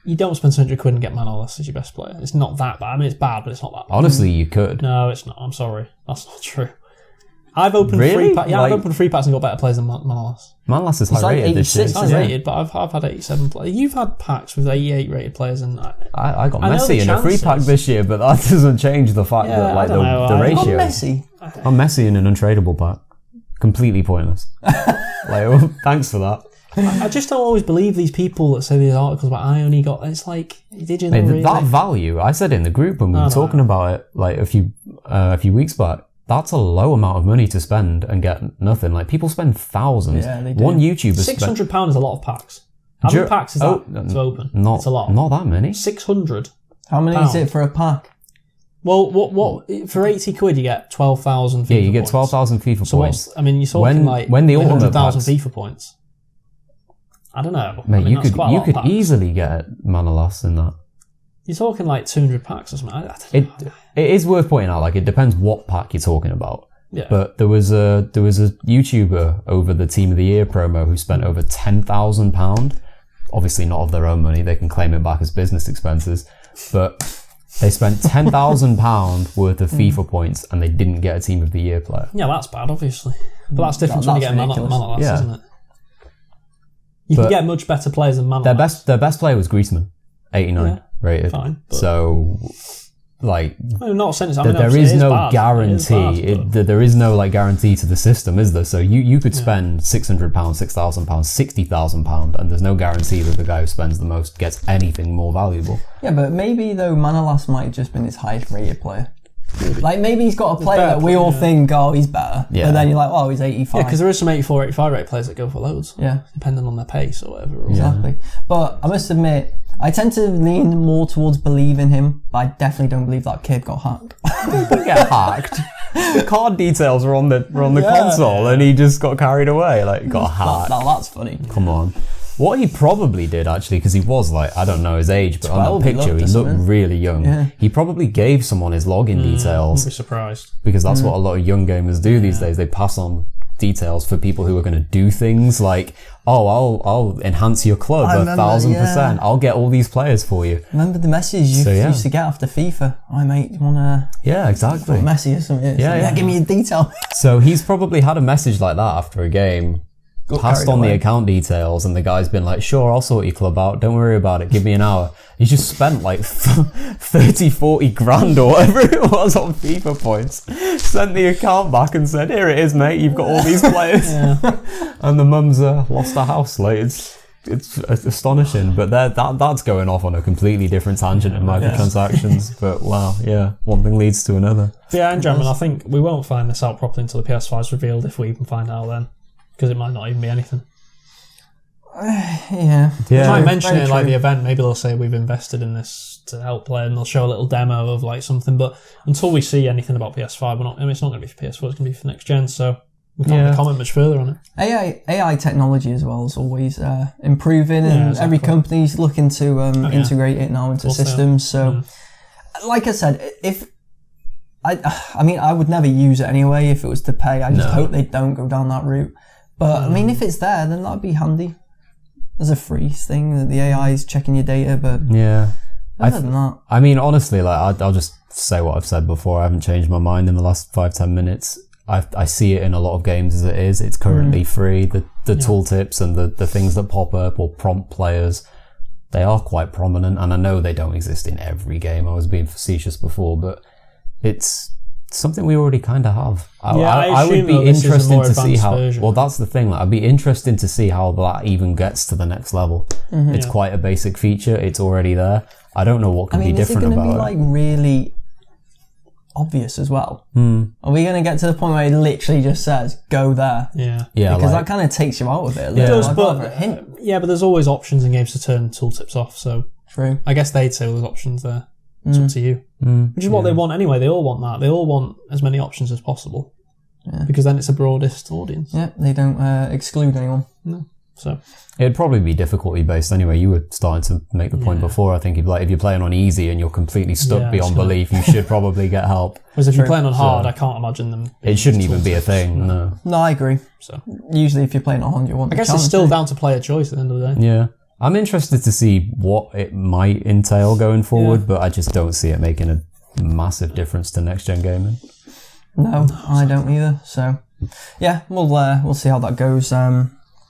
You don't spend 200 quid and get Manolas as your best player. It's not that bad. I mean, it's bad, but it's not that bad. Honestly, you could. No, it's not. I'm sorry, that's not true. I've opened free packs. Yeah, I've opened free packs and got better players than Manolas. Manolas is high rated this year. It's high rated, but I've had 87 players. You've had packs with 88 rated players, and I got Messi in a free pack this year, but that doesn't change the fact that like the ratio. I'm Messi in an untradeable pack. Completely pointless. Thanks for that. I just don't always believe these people that say these articles about I only got. It's like, did you know really? That value? I said it in the group when we were talking about it like a few weeks back. That's a low amount of money to spend and get nothing. Like people spend thousands. Yeah, they do. One YouTuber £600 is a lot of packs. How many packs is that to open? It's a lot. Not that many. 600. How many is it for a pack? Well, what for 80 quid you get 12,000 FIFA points. Yeah, you get 12,000 FIFA points. I mean, you're talking when the 100,000 FIFA points. I don't know. Mate, you could easily get Manolas in that. You're talking like 200 packs or something. It is worth pointing out. Like it depends what pack you're talking about. Yeah. But there was a YouTuber over the Team of the Year promo who spent over £10,000. Obviously not of their own money. They can claim it back as business expenses. But they spent £10,000 worth of FIFA points and they didn't get a Team of the Year player. Yeah, that's bad, obviously. But that's different when you get Manolas, isn't it? You can get much better players than Manolas. Their best player was Griezmann, 89 rated. Fine. So, like, not saying there is no guarantee. There is no like guarantee to the system, is there? So you could spend £600, £6,000, £60,000, and there's no guarantee that the guy who spends the most gets anything more valuable. Yeah, but maybe though Manolas might have just been his highest rated player. Like maybe he's got a player that we all think, he's better. Yeah. But then you're like, he's 85. Yeah, because there is some 84, 85 rated players that go for loads. Yeah. Depending on their pace or whatever. Exactly. But I must admit, I tend to lean more towards believing him, but I definitely don't believe that kid got hacked. He didn't get hacked. The card details were on the console and he just got carried away. Like, got hacked. That's funny. Come on. What he probably did, actually, because he was like, I don't know his age, but on the picture he looked really young. Yeah. He probably gave someone his login details. I'd be surprised. Because that's what a lot of young gamers do these days. They pass on details for people who are going to do things like, I'll enhance your club 1,000%. I'll get all these players for you. Remember the message you used to get after FIFA? Mate, you want to... Yeah, exactly. Messi or something. Yeah, give me your detail. So he's probably had a message like that after a game. Passed on the account details and the guy's been like, sure, I'll sort your club out, don't worry about it, give me an hour. He's just spent like 30, 40 grand or whatever it was on FIFA points, sent the account back and said, here it is mate, you've got all these players. And the mum's lost her house. Like it's astonishing, but that's going off on a completely different tangent in microtransactions. But wow, one thing leads to another. Yeah, and gentlemen, I think we won't find this out properly until the PS5 is revealed, if we even find out then. Because it might not even be anything. They might mention it like the event. Maybe they'll say we've invested in this to help play, and they'll show a little demo of like something. But until we see anything about PS5, it's not going to be for PS4. It's going to be for next gen. So we can't really comment much further on it. AI technology as well is always improving, and every company's looking to integrate it now into systems. So, like I said, I would never use it anyway if it was to pay. I just hope they don't go down that route. But, I mean, if it's there, then that'd be handy. There's a freeze thing that the AI is checking your data, but... Yeah. Other than that... I mean, honestly, like, I'll just say what I've said before. I haven't changed my mind in the last 5-10 minutes. I see it in a lot of games as it is. It's currently free. The tooltips and the things that pop up or prompt players, they are quite prominent. And I know they don't exist in every game. I was being facetious before, but it's something we already kind of have. I would be interested to see how. Version. Well, that's the thing. Like, I'd be interested to see how that even gets to the next level. It's quite a basic feature. It's already there. I don't know what could be different about it. Is it going to be like really obvious as well? Are we going to get to the point where it literally just says go there? Yeah. Because that kind of takes you out of it. It does, but a hint. But there's always options in games to turn tooltips off. So true. I guess they'd say there's options there. It's up to you. Which is what they want anyway. They all want that. They all want as many options as possible. Yeah. Because then it's a broadest audience. Yeah, they don't exclude anyone. No. So it'd probably be difficulty based anyway. You were starting to make the point before. I think if you're playing on easy and you're completely stuck beyond belief, you should probably get help. Whereas if you're playing on hard, I can't imagine them. It shouldn't even be a thing. No, I agree. So usually, if you're playing on hard, you want. I guess it's still down to player choice at the end of the day. Yeah. I'm interested to see what it might entail going forward, but I just don't see it making a massive difference to next-gen gaming. No, I don't either. So, yeah, we'll see how that goes.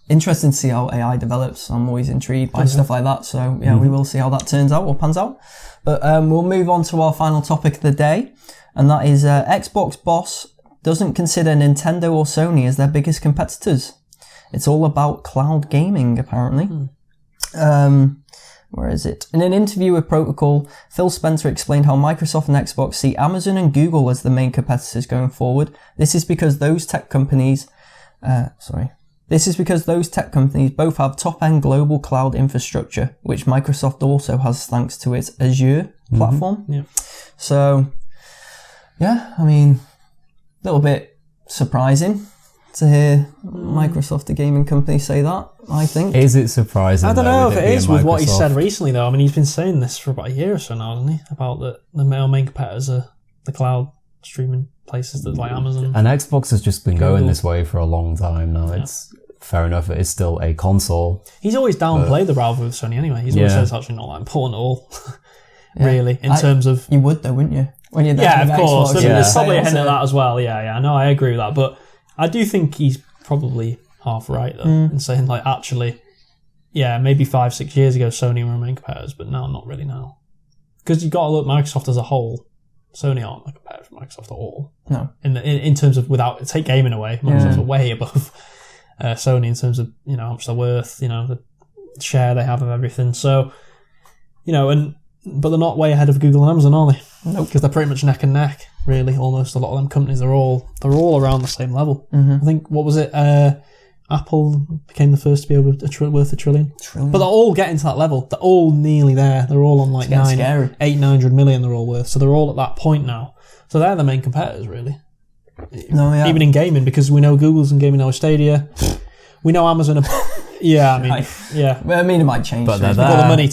Interesting to see how AI develops. I'm always intrigued by stuff like that. So, yeah, we will see how that turns out or pans out. But we'll move on to our final topic of the day, and that is Xbox boss doesn't consider Nintendo or Sony as their biggest competitors. It's all about cloud gaming, apparently. Where is it? In an interview with Protocol, Phil Spencer explained how Microsoft and Xbox see Amazon and Google as the main competitors going forward. This is because those tech companies both have top-end global cloud infrastructure, which Microsoft also has thanks to its Azure platform. Yeah. So, yeah, I mean, a little bit surprising to hear Microsoft, the gaming company, say that, I think. Is it surprising? I don't know if it is with what he said recently, though. I mean, he's been saying this for about a year or so now, hasn't he? About the main competitors are the cloud streaming places that like Amazon. And Xbox has just been going this way for a long time now. It's fair enough, it is still a console. He's always downplayed the rivalry with Sony anyway. He's always said it's actually not that important at all, really, in terms of... You would though, wouldn't you? When you're of course. There's probably a hint of that as well. Yeah, no, I agree with that. But I do think he's probably half right, though, in saying, like, actually, maybe 5-6 years ago, Sony were main competitors, but now, not really now. Because you've got to look at Microsoft as a whole. Sony aren't a competitor for Microsoft at all. No. In terms of, without, take gaming away, Microsoft's way above Sony in terms of, how much they're worth, the share they have of everything. So, but they're not way ahead of Google and Amazon, are they? Nope. Because they're pretty much neck and neck, really. Almost a lot of them companies are all around the same level. I think, what was it? Apple became the first to be worth $1 trillion. But they're all getting to that level. They're all nearly there. They're all on like 900 million they're all worth. So they're all at that point now. So they're the main competitors, really. Even in gaming, because we know Google's in gaming now with Stadia. We know Amazon are... Well, I mean, it might change. But they've got the money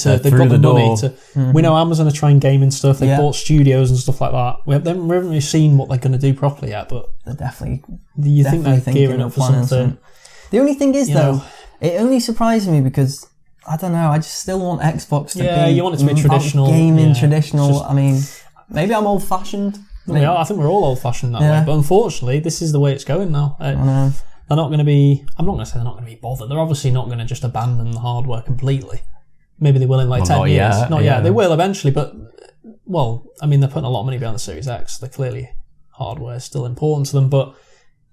to... We know Amazon are trying gaming stuff. They've bought studios and stuff like that. We haven't really seen what they're going to do properly yet, but... They're definitely... You think they're gearing up for something? The only thing is, though, it only surprised me because... I don't know, I just still want Xbox to be... Yeah, you want it to be traditional. Gaming, traditional. I mean, maybe I'm old-fashioned. I think we're all old-fashioned that way. But unfortunately, this is the way it's going now. I know. They're not going to be... I'm not going to say they're not going to be bothered. They're obviously not going to just abandon the hardware completely. Maybe they will in 10 years. Not yet. They will eventually, but... Well, I mean, they're putting a lot of money behind the Series X. They're clearly... Hardware is still important to them, but...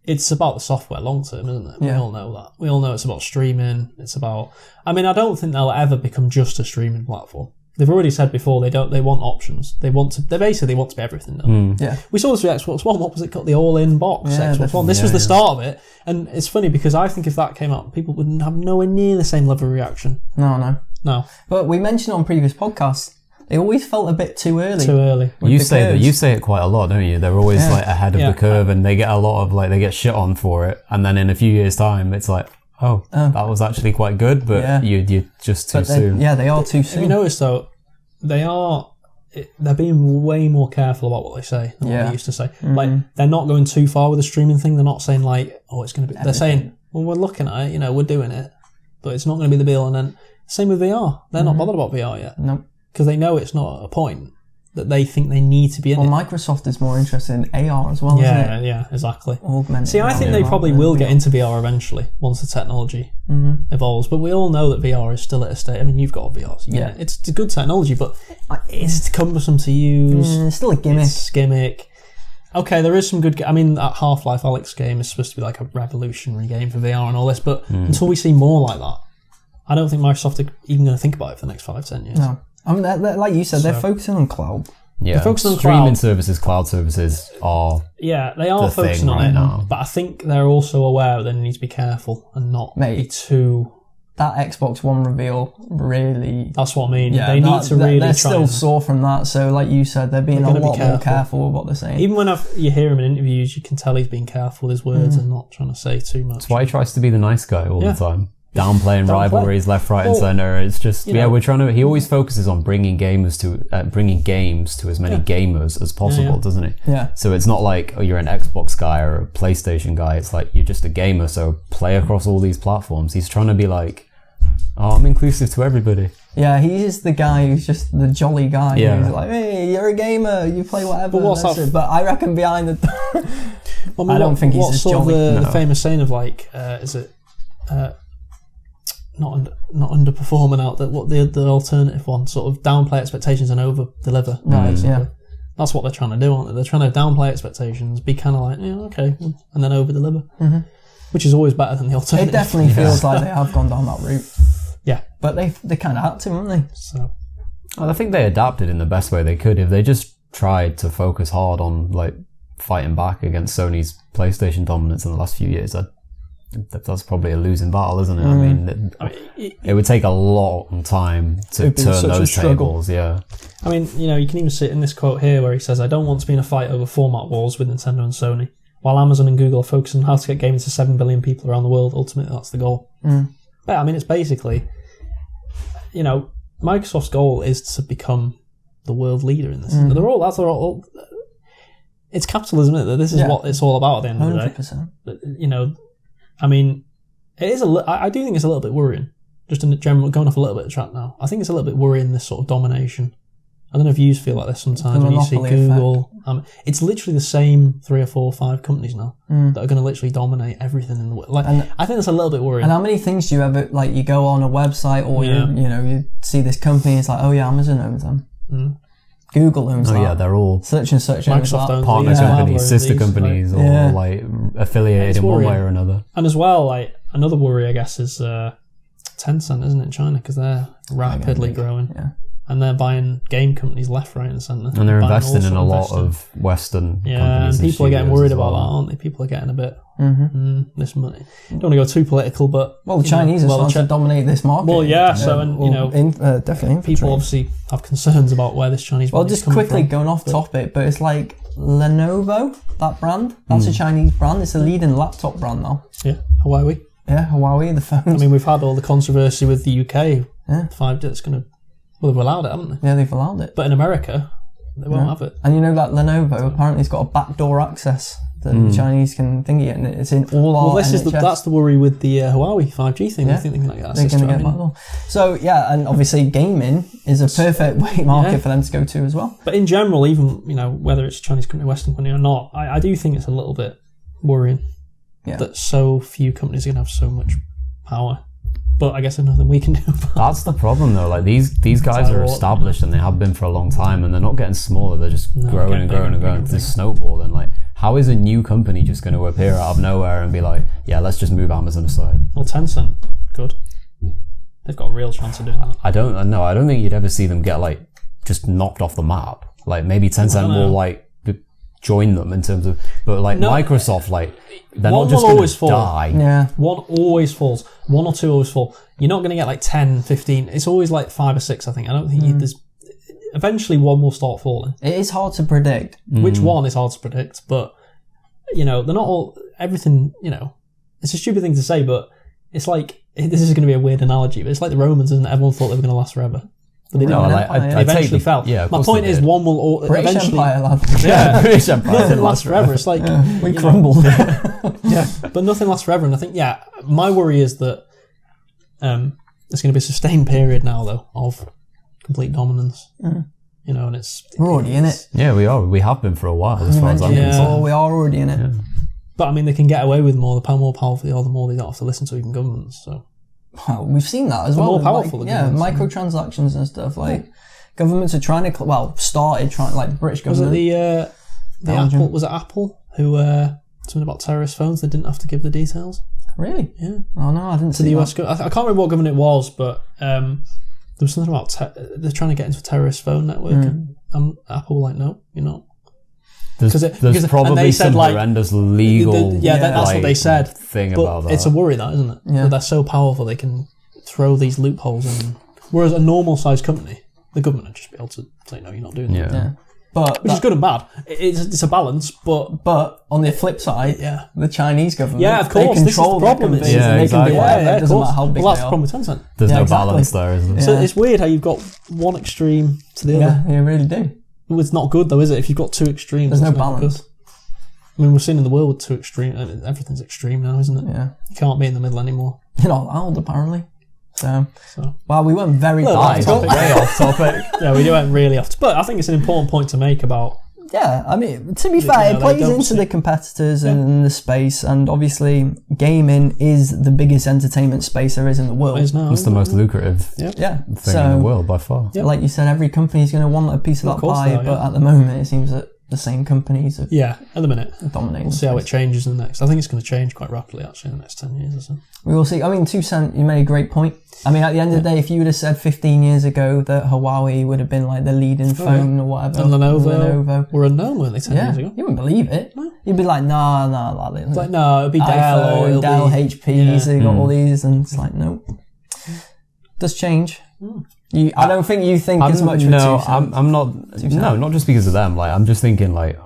It's about the software long term, isn't it? We all know that. We all know it's about streaming. It's about... I mean, I don't think they'll ever become just a streaming platform. They've already said before they want options. They basically want to be everything now. Yeah. We saw this with Xbox One. What was it called? The all-in box Xbox One. This was the start of it. And it's funny because I think if that came out, people wouldn't have nowhere near the same level of reaction. No. But we mentioned on previous podcasts, they always felt a bit too early. You say it quite a lot, don't you? They're always like ahead of the curve, and they get a lot of they get shit on for it, and then in a few years' time, it's like, that was actually quite good, but you're just too soon. Yeah, they are too soon. Have you noticed though? They're being way more careful about what they say than what they used to say. Like they're not going too far with the streaming thing. They're not saying like, it's going to be. They're saying, well, we're looking at it, we're doing it, but it's not going to be the be all and end. Same with VR. They're not bothered about VR yet. Nope. Because they know it's not a point that they think they need to be in it. Microsoft is more interested in AR as well, isn't it? Yeah, exactly. Augmented. See, I think they probably will get into VR eventually, once the technology evolves. But we all know that VR is still at a state... I mean, you've got VR. So it's a good technology, but it's cumbersome to use. It's still a gimmick. It's gimmick. okay, there is some good. I mean, that Half-Life Alyx game is supposed to be like a revolutionary game for VR and all this, but until we see more like that, I don't think Microsoft are even going to think about it for the next 5-10 years. No, I mean, they're, like you said, they're focusing on cloud. Yeah, they're focusing on streaming services, cloud services are. Yeah, they are focusing on it now, but I think they're also aware that they need to be careful and not be too. That Xbox One reveal really... That's what I mean. Yeah, they need to really They're try still sore from that, so like you said, they're being a lot more careful with what they're saying. Even when you hear him in interviews, you can tell he's being careful with his words and not trying to say too much. That's why he tries to be the nice guy all the time. Downplaying rivalries left, right, and centre. It's just we're trying to. He always focuses on bringing games to as many gamers as possible, doesn't he? Yeah. So it's not like you're an Xbox guy or a PlayStation guy. It's like you're just a gamer. So play across all these platforms. He's trying to be like, I'm inclusive to everybody. Yeah, he is the guy who's just the jolly guy. Yeah. Who's like, hey, you're a gamer. You play whatever. But what's that? But I reckon behind the. I don't think he's as jolly. The famous saying of like, is it? Not underperforming out that what the alternative one, sort of downplay expectations and over deliver. Right, yeah. That's what they're trying to do, aren't they? They're trying to downplay expectations, be kind of like, okay, and then over deliver, which is always better than the alternative. It definitely feels like they have gone down that route. Yeah, but they kind of had to, haven't they? So, I think they adapted in the best way they could. If they just tried to focus hard on like fighting back against Sony's PlayStation dominance in the last few years, that's probably a losing battle, isn't it? I mean, it would take a long time to turn those tables. Yeah. I mean, you can even see it in this quote here where he says, "I don't want to be in a fight over format wars with Nintendo and Sony. While Amazon and Google are focusing on how to get gaming to 7 billion people around the world, ultimately that's the goal." But I mean, it's basically, Microsoft's goal is to become the world leader in this. It's capitalism, isn't it? This is what it's all about at the end of the day. 100%. I mean, it is I do think it's a little bit worrying. Just in general, going off a little bit of track now. I think it's a little bit worrying, this sort of domination. I don't know if you feel like this sometimes when you see Google. It's literally the same 3 or 4 or 5 companies now that are going to literally dominate everything in the world. Like, I think that's a little bit worrying. And how many things do you ever, like, you go on a website or you see this company, it's like, oh yeah, Amazon owns them. Google owns that. Oh yeah, they're all such and such. Microsoft owns partner companies, sister companies, or like affiliated in one way or another. And as well, like another worry, I guess, is Tencent, isn't it, in China? Because they're rapidly growing. Yeah. And they're buying game companies left, right, and centre. And they're investing in a lot of Western companies. And people are getting worried about that, aren't they? People are getting a bit, this money. Don't want to go too political, but... Well, the Chinese are starting to dominate this market. Well, yeah, definitely. People obviously have concerns about where this Chinese money is coming from. Well, just quickly going off topic, but it's like Lenovo, that brand, that's a Chinese brand. It's a leading laptop brand now. Yeah, Huawei. Yeah, Huawei, the phones. I mean, we've had all the controversy with the UK. Yeah. 5G, it's going to... Well, they've allowed it, haven't they? Yeah, they've allowed it. But in America, they won't have it. And that Lenovo apparently has got a backdoor access that the Chinese can thingy it, and it's in all our NHS. That's the worry with the Huawei 5G thing. I think they can get access to it. They're going to get backdoor. So, and obviously gaming is a perfect market for them to go to as well. But in general, even, whether it's a Chinese company, Western company or not, I do think it's a little bit worrying that so few companies are going to have so much power. But I guess there's nothing we can do about it. That's the problem, though. Like these guys are established and they have been for a long time, and they're not getting smaller. They're just growing and growing and growing. It's this snowball. And like, how is a new company just going to appear out of nowhere and be like, yeah, let's just move Amazon aside? Well, Tencent, good. They've got a real chance of doing that. I don't think you'd ever see them get like just knocked off the map. Like maybe Tencent will like join them in terms of, but like Microsoft, like they're not just going to die. Yeah, one always falls. 1 or 2 always fall. You're not going to get like 10, 15. It's always like 5 or 6. I think. I don't think there's. Eventually, one will start falling. It is hard to predict. Which one is hard to predict, but they're not all everything. It's a stupid thing to say, but it's like this is going to be a weird analogy, but it's like the Romans, isn't it? Everyone thought they were going to last forever. But they didn't. They eventually fell. Yeah, my point is, one will British eventually. Empire, lad. Yeah, British Empire didn't last forever. It's like we crumbled. Yeah, but nothing lasts forever. And I think, my worry is that there's going to be a sustained period now, though, of complete dominance. And we're already in it. Yeah, we are. We have been for a while, as far as I'm concerned. We are already in it. Yeah. But I mean, they can get away with more. The more powerful they are, the more they don't have to listen to even governments. So. Well, we've seen that as well. More powerful, microtransactions and stuff. Like governments are trying to, started trying, like the British government. Was it Belgium. Was it Apple who something about terrorist phones? They didn't have to give the details. Really? Yeah. Oh no, I didn't see the US. that. I can't remember what government it was, but there was something about they're trying to get into a terrorist phone network, and Apple were like, no, you're not. There's probably some horrendous legal. That's what they said. Thing but about that. It's a worry, that isn't it? Yeah. That they're so powerful they can throw these loopholes in. Whereas a normal sized company, the government would just be able to say, no, you're not doing that. Yeah. But which is good and bad. It's a balance, but on the flip side, the Chinese government, of course, they control this is the problem. They can do whatever. It doesn't matter how big that's they the are. problem with Tencent. There's no balance there, is there? So it's weird how you've got one extreme to the other. Yeah, you really do. It's not good though, is it? If you've got two extremes, there's no balance. Good. I mean, we're seeing in the world with two extreme. Everything's extreme now, isn't it? Yeah. You can't be in the middle anymore. You're not allowed, apparently. So, well, we went very way off topic. Yeah, we went really off. But I think it's an important point to make about. Yeah, I mean, to be fair, it plays into the competitors and the space, and obviously, gaming is the biggest entertainment space there is in the world. It's the most lucrative thing in the world by far. Like you said, every company is going to want a piece of that pie, but at the moment, it seems that the same companies are at the minute dominating. We'll see how it changes in the next. I think it's going to change quite rapidly actually in the next 10 years or so. We will see. I mean, 2 Cent, you made a great point. I mean, at the end of the day, if you would have said 15 years ago that Huawei would have been like the leading phone or whatever, and Lenovo were unknown, weren't they, 10 years ago? You wouldn't believe it. No. You'd be like, nah. It's like, no, it'll be Dell or Dell, HPs, they got all these, and it's like, nope. Does change. I don't think you think as much. No, I'm not. No, not just because of them. Like, I'm just thinking, like,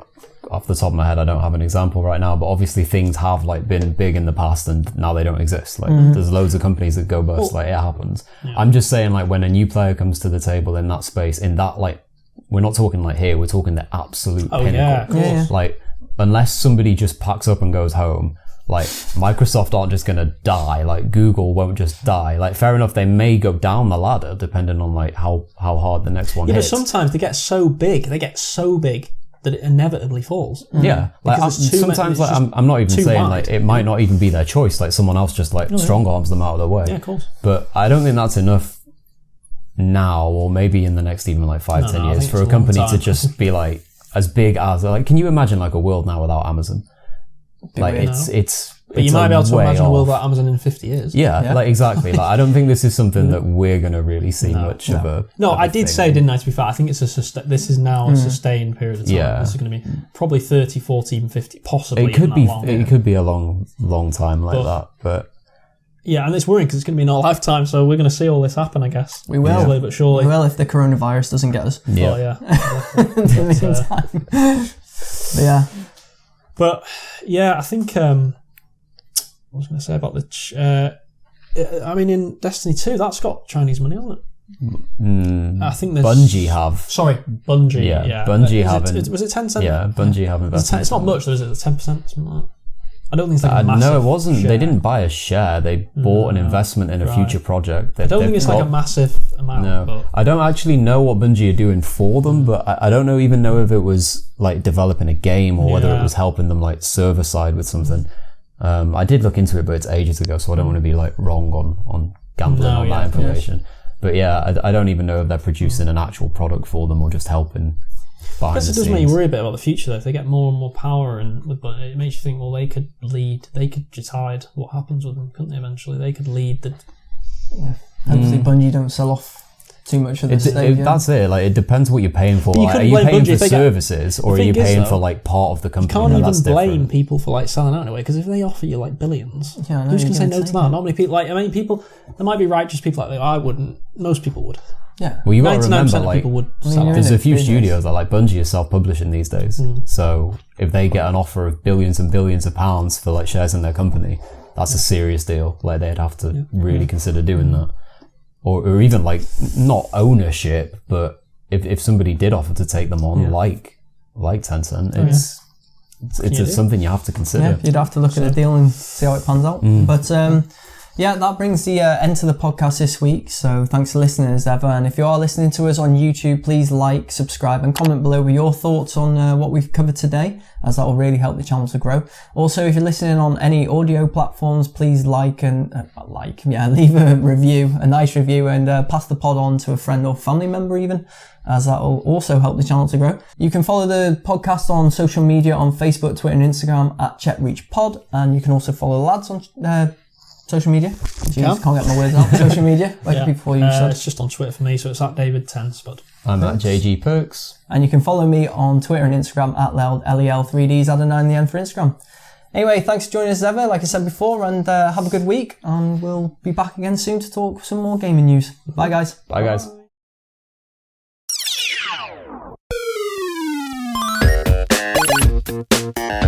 off the top of my head, I don't have an example right now, but obviously things have like been big in the past and now they don't exist. Like, there's loads of companies that go bust. Like, it happens. Yeah. I'm just saying, like, when a new player comes to the table in that space, in that, like, we're not talking like here, we're talking the absolute pinnacle. Yeah, of course. Yeah. Like, unless somebody just packs up and goes home, like, Microsoft aren't just going to die. Like, Google won't just die. Like, fair enough, they may go down the ladder depending on, like, how hard the next one hits. But sometimes they get so big that it inevitably falls. Yeah. Like, sometimes, like, I'm not even saying, wide. Like, it might not even be their choice. Like, someone else just, like, strong arms them out of their way. Yeah, of course. But I don't think that's enough now, or maybe in the next even, like, 5-10 years, for a company to just be, like, as big as, like, can you imagine, like, a world now without Amazon? Like, but you might be able to imagine a world without Amazon in 50 years. Yeah, like, exactly. Like, I don't think this is something that we're going to really see much of a... No, I did say, didn't I, to be fair, I think it's this is now a sustained period of time. Yeah. This is going to be probably 30, 40, even 50, possibly. It could be a long time like that, but... Yeah, and it's worrying because it's going to be in our lifetime, so we're going to see all this happen, I guess. We will. Slowly but surely. We will if the coronavirus doesn't get us. Yeah. Oh, yeah. In the meantime. But yeah. But, yeah, I think... what was I going to say about the... I mean, in Destiny 2, that's got Chinese money, hasn't it? I think there's... Bungie have. Sorry, Bungie. Yeah. Bungie haven't. Was it 10%? Yeah, Bungie have invested. It's not much, though, is it? 10%? Something like that. I don't think it's like a massive No, it wasn't. share. They didn't buy a share. They bought an investment in a future project. I don't think it's like a massive amount. No. But... I don't actually know what Bungie are doing for them, but I don't even know if it was like developing a game or whether it was helping them like server side with something. I did look into it, but it's ages ago, so I don't want to be like wrong on gambling on that information. But yeah, I don't even know if they're producing an actual product for them or just helping behind the scenes. It does make you worry a bit about the future, though. If they get more and more power, but it makes you think, well, they could decide what happens with them, couldn't they? Eventually, they could lead the. Yeah. Hopefully, Bungie don't sell off too much of the stake. That's it. Like, it depends what you're paying for. Like, are you paying for services or are you paying for like part of the company? You can't even blame people for like selling out in a way, because if they offer you like billions, who's going to say no to that? Not many people. Like, I mean, people. There might be righteous people like that. I wouldn't. Most people would. Yeah. Well, you got to remember, like, people would there's a few studios that, like, Bungie is self-publishing these days. So if they get an offer of billions and billions of pounds for like shares in their company, that's a serious deal. Like, they'd have to really consider doing that. Or even like not ownership, but if somebody did offer to take them on, like Tencent, it's something you have to consider. Yeah, you'd have to look at the deal and see how it pans out. But Yeah, that brings the end to the podcast this week. So thanks for listening as ever. And if you are listening to us on YouTube, please like, subscribe and comment below with your thoughts on what we've covered today, as that will really help the channel to grow. Also, if you're listening on any audio platforms, please leave a review, a nice review, and pass the pod on to a friend or family member even, as that will also help the channel to grow. You can follow the podcast on social media on Facebook, Twitter and Instagram at CheckReachPod, and you can also follow the lads on social media. Jeez, can't get my words out. Social media, before you said. It's just on Twitter for me, so it's at David10spud. I'm at JG Perks. And you can follow me on Twitter and Instagram at LEL3Ds, add a 9 in the end for Instagram. Anyway, thanks for joining us as ever, like I said before, and have a good week, and we'll be back again soon to talk some more gaming news. Bye guys. Bye guys. Bye.